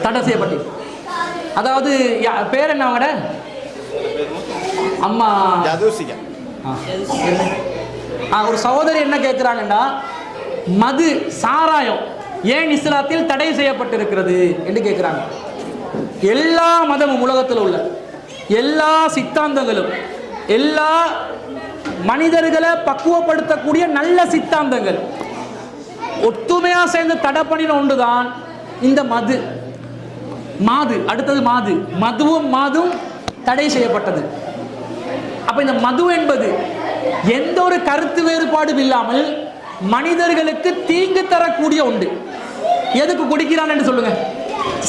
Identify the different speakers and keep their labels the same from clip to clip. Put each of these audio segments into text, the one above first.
Speaker 1: தடை செய்யப்பட்டு, அதாவது பேர் என்ன அவங்கட அம்மா ஒரு சகோதரி என்ன கேட்கிறாங்கன்னா, மது சாராயம் ஏன் இஸ்லாத்தில் தடை செய்யப்பட்டிருக்கிறது என்று கேட்கிறாங்க. எல்லா மதமும் உலகத்தில் உள்ள எல்லா சித்தாந்தங்களும், எல்லா மனிதர்களை பக்குவப்படுத்தக்கூடிய நல்ல சித்தாந்தங்கள் ஒத்துமையா சேர்ந்து தடை பண்ணின ஒன்றுதான் இந்த மது. அடுத்தது மதுவும் தடை செய்யப்பட்டது. அப்ப இந்த மது என்பது எந்த ஒரு கருத்து வேறுபாடும் இல்லாமல் மனிதர்களுக்கு தீங்கு தரக்கூடிய ஒன்று. எதுக்கு குடிக்கிறான்னு சொல்லுங்க.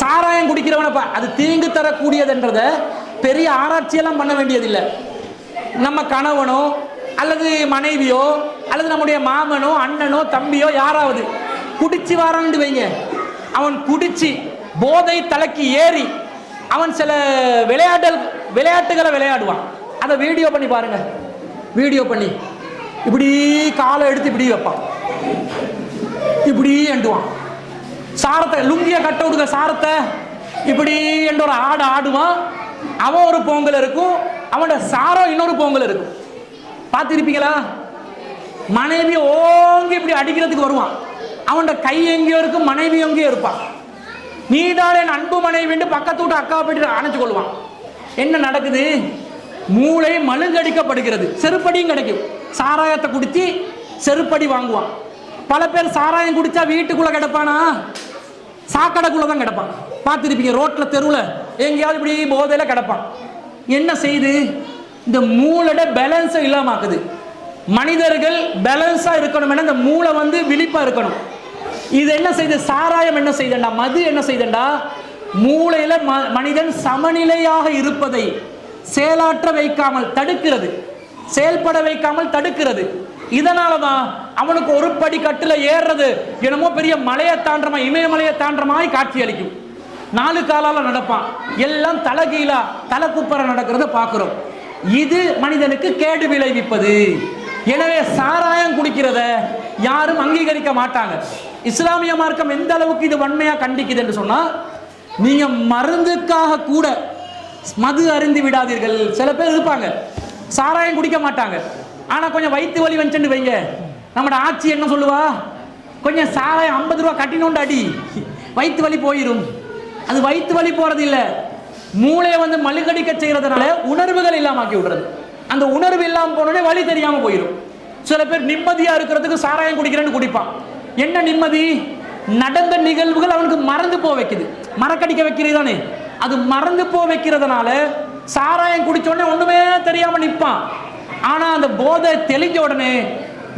Speaker 1: சாராயம் குடிக்கிறவன அது தீங்கு தரக்கூடியதுன்றத பெரிய ஆராய்ச்சியெல்லாம் பண்ண வேண்டியதில்லை. நம்ம கணவனோ அல்லது மனைவியோ அல்லது நம்முடைய மாமனோ அண்ணனோ தம்பியோ யாராவது குடிச்சு வாரான்னு வைங்க, அவன் குடிச்சு போதை தலைக்கு ஏறி அவன் சில விளையாட்டுகளை விளையாடுவான். அதை வீடியோ பண்ணி பாருங்க. வீடியோ பண்ணி இப்படி காலை எடுத்து இப்படி வைப்பான், இப்படி எண்டுவான். சாரத்தை லுங்கிய கட்ட விடுங்க, சாரத்தை இப்படி என்ற ஒரு ஆடுவான். அவன் ஒரு பொங்கல் இருக்கும், அவனோட சாரம் இன்னொரு பொங்கல் இருக்கும். பார்த்திருப்பீங்களா? மனைவி ஓங்கி இப்படி அடிக்கிறதுக்கு வருவான். அவனோட கை எங்கேயோ இருக்கும், மனைவி எங்கேயோ இருப்பான். நீதான் என் அன்பு மனைவி பக்கத்து விட்டு அக்காவை போயிட்டு அணைச்சு கொள்வான். என்ன நடக்குது? மூளை மழுங்கடிக்கப்படுகிறது. செருப்படியும் கிடைக்கும். சாராயத்தை குடிச்சு செருப்படி வாங்குவான். பல பேர் சாராயம் குடிச்சா வீட்டுக்குள்ள கிடப்பானா, சாக்கடைக்குள்ள தான் கிடப்பான். பார்த்துருப்பீங்க, ரோட்ல தெருவில் எங்கேயாவது இப்படி போதையில கிடப்பான். என்ன செய்து? இந்த மூளோட பேலன்ஸை இல்லாமக்குது. மனிதர்கள் பேலன்ஸா இருக்கணும், இந்த மூளை விழிப்பா இருக்கணும். இது என்ன செய்து? சாராயம் என்ன செய்தண்டா, மது என்ன செய்தண்டா, மூளையில மனிதன் சமநிலையாக இருப்பதை செயலாற்ற வைக்காமல் தடுக்கிறது, செயல்பட வைக்காமல் தடுக்கிறது. இதனாலதான் அவனுக்கு ஒரு படி கட்டுல ஏறுறது என்னமோ பெரிய மலையை தாண்டமா, இமயமலையை தாண்டமாய் காட்சி அளிக்கும். 4 காலால நடப்பான், எல்லாம் தலைகீழா தலை குப்பர நடக்கிறத பார்க்கிறோம். இது மனிதனுக்கு கேடு விளைவிப்பது. எனவே சாராயம் குடிக்கிறத யாரும் அங்கீகரிக்க மாட்டாங்க. இஸ்லாமிய மார்க்கம் எந்த அளவுக்கு இது வன்மையா கண்டிக்குது என்று சொன்னா, நீங்க மருந்துக்காக கூட மது அருந்தி விடாதீர்கள். சில பேர் இருப்பாங்க சாராயம் குடிக்க மாட்டாங்க, ஆனா கொஞ்சம் வயிற்று வலி வந்துட்டு வைங்க, நம்மட ஆட்சி என்ன சொல்லுவா, கொஞ்சம் சாராயம் 50 ரூபா கட்டினோண்டு அடி, வயிற்று வலி போயிடும். அது வயிற்று வலி போறது இல்ல, மூளையை மழுகடிக்க செய்யறதுனால உணர்வுகள் இல்லாம ஆக்கி விடுறது. அந்த உணர்வு இல்லாம போனோடனே வலி தெரியாம போயிடும். சில பேர் நிம்மதியா இருக்கிறதுக்கு சாராயம் குடிக்கிறேன்னு குடிப்பான். என்ன நிம்மதி? நடந்த நிகழ்வுகள் அவனுக்கு மறந்து போ வைக்குது. மறக்கடிக்க வைக்கிறது தானே, அது மறந்து போ வைக்கிறதுனால சாராயம் குடிச்ச உடனே ஒண்ணுமே தெரியாம நிற்பான். ஆனா அந்த போதை தெளிஞ்ச உடனே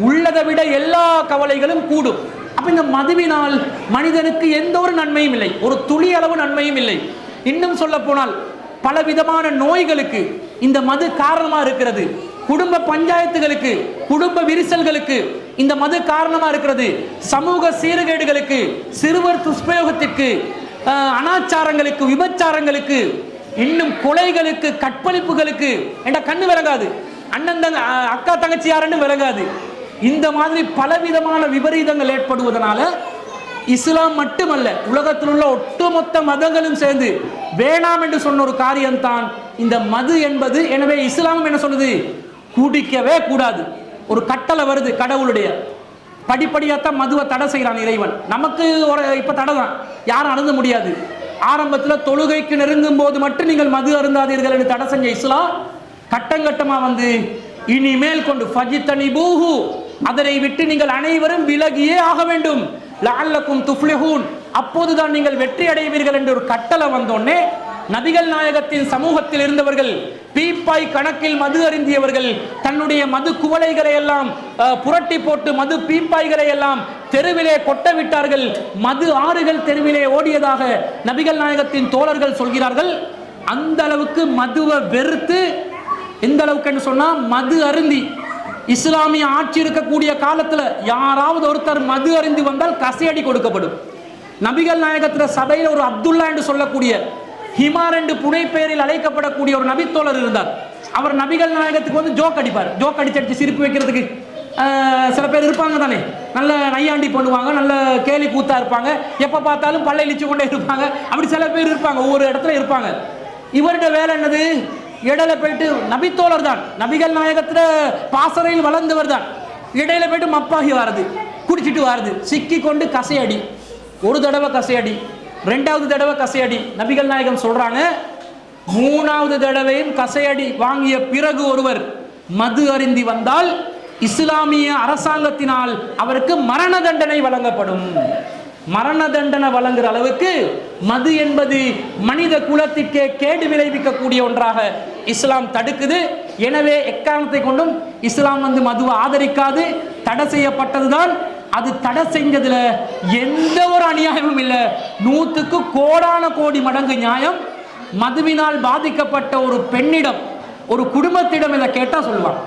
Speaker 1: உள்ளதை விட எல்லா கவலைகளும் கூடும். அப்ப இந்த மதுவினால் மனிதனுக்கு எந்த ஒரு நன்மையும் இல்லை, ஒரு துளி அளவு நன்மையும் இல்லை. இன்னும் சொல்ல போனால் பல விதமான நோய்களுக்கு இந்த மது காரணமா இருக்கிறது. குடும்ப பஞ்சாயத்துகளுக்கு, குடும்ப விரிசல்களுக்கு இந்த மது காரணமா இருக்கிறது. சமூக சீர்கேடுகளுக்கு, சிறுவர் துஷ்பிரயோகத்திற்கு, அனாச்சாரங்களுக்கு, விபச்சாரங்களுக்கு, இன்னும் கொலைகளுக்கு, கற்பழிப்புகளுக்கு என்ற கண்ணு விளங்காது, அண்ணன் அக்கா தங்கச்சி யாருன்னு விளங்காது. இந்த மாதிரி பலவிதமான விபரீதங்கள் ஏற்படுவதனால இஸ்லாம் மட்டுமல்ல, உலகத்தில் உள்ள ஒட்டுமொத்த மதங்களும் சேர்ந்து வேணாம் என்று சொன்ன ஒரு காரியம்தான் இந்த மது என்பது. எனவே இஸ்லாம் என்ன சொல்லுது? குடிக்கவே கூடாது. ஒரு கட்டளை வருது கடவுளுடைய, படிப்படியாத்தான் மதுவை தடை செய்யறான் இறைவன். நமக்கு ஒரு இப்ப தடை தான், யாரும் அருந்த முடியாது. ஆரம்பத்தில் தொழுகைக்கு நெருங்கும் போது மட்டும் நீங்கள் மது அருந்தாதீர்கள் என்று தடை செஞ்ச இஸ்லாம் கட்டங்கட்டமா இனிமேல் கொண்டு ஃபஜித்தனிபூஹு, அதனை விட்டு நீங்கள் அனைவரும் விலகியே ஆக வேண்டும், லஅல்லக்கும் துஃப்லிஹூன், அப்போதுதான் நீங்கள் வெற்றி அடைவீர்கள் என்று ஒரு கட்டளை வந்தோடனே நபிகள் நாயகத்தின் சமூகத்தில் இருந்தவர்கள், பீப்பாய் கணக்கில் மது அருந்தியவர்கள், தன்னுடைய மது குவளைகளை எல்லாம் புரட்டி போட்டு மது பீப்பாய்களை எல்லாம் தெருவிலே கொட்ட விட்டார்கள். மது ஆறுகள் தெருவிலே ஓடியதாக நபிகள் நாயகத்தின் தோழர்கள் சொல்கிறார்கள். அந்த அளவுக்கு மதுவை வெறுத்து, எந்த அளவுக்கு சொன்னா, மது அருந்தி இஸ்லாமிய ஆட்சி இருக்கக்கூடிய காலத்துல யாராவது ஒருத்தர் மது அருந்தி வந்தால் கசையடி கொடுக்கப்படும். நபிகள் நாயகத்தின் சபையில் ஒரு அப்துல்லா என்று சொல்லக்கூடிய, ஹிமார் என்று புனை பெயரில் அழைக்கப்படக்கூடிய ஒரு நபித்தோழர் இருந்தார். அவர் நபிகள் நாயகத்துக்கு ஜோக் அடிப்பார். ஜோக் அடிச்சு சிரிப்பு வைக்கிறதுக்கு சில பேர் இருப்பாங்க தானே, நல்ல நையாண்டி பண்ணுவாங்க, நல்ல கேலி கூத்தா இருப்பாங்க, எப்போ பார்த்தாலும் பல்லை இழிச்சு கொண்டே இருப்பாங்க. அப்படி சில பேர் இருப்பாங்க, ஒவ்வொரு இடத்துல இருப்பாங்க. இவருடைய வேலை என்னது? இடையில போயிட்டு நபித்தோழர் தான், நபிகள் நாயகத்துல பாசறையில் வளர்ந்தவர் தான், இடையில போயிட்டு மப்பாகி வாருது, குடிச்சிட்டு வாருது, சிக்கி கொண்டு கசையடி. ஒரு தடவை கசையடி, ரெண்டாவது தடவை கசையடி. நபிகள் நாயகம் சொல்றாங்க, மூணாவது தடவையும் கசையடி வாங்கிய பிறகு ஒருவர் மது அருந்தி வந்தால் இஸ்லாமிய அரசாங்கத்தினால் அவருக்கு மரண தண்டனை வழங்கப்படும். மரண தண்டனை வழங்குற அளவுக்கு மது என்பது மனித குலத்திற்கே கேடு விளைவிக்கக்கூடிய ஒன்றாக இஸ்லாம் தடுக்குது. எனவே எக்காரணத்தை கொண்டும் இஸ்லாம் மதுவை ஆதரிக்காது. தடை செய்யப்பட்டதுதான். அது தடை செஞ்சதுல எந்த ஒரு அநியாயமும் இல்லை. 100க்கு கோடான கோடி மடங்கு நியாயம். மதுவினால் பாதிக்கப்பட்ட ஒரு பெண்ணிடம், ஒரு குடும்பத்திடம் இதை கேட்டா சொல்லுவாங்க.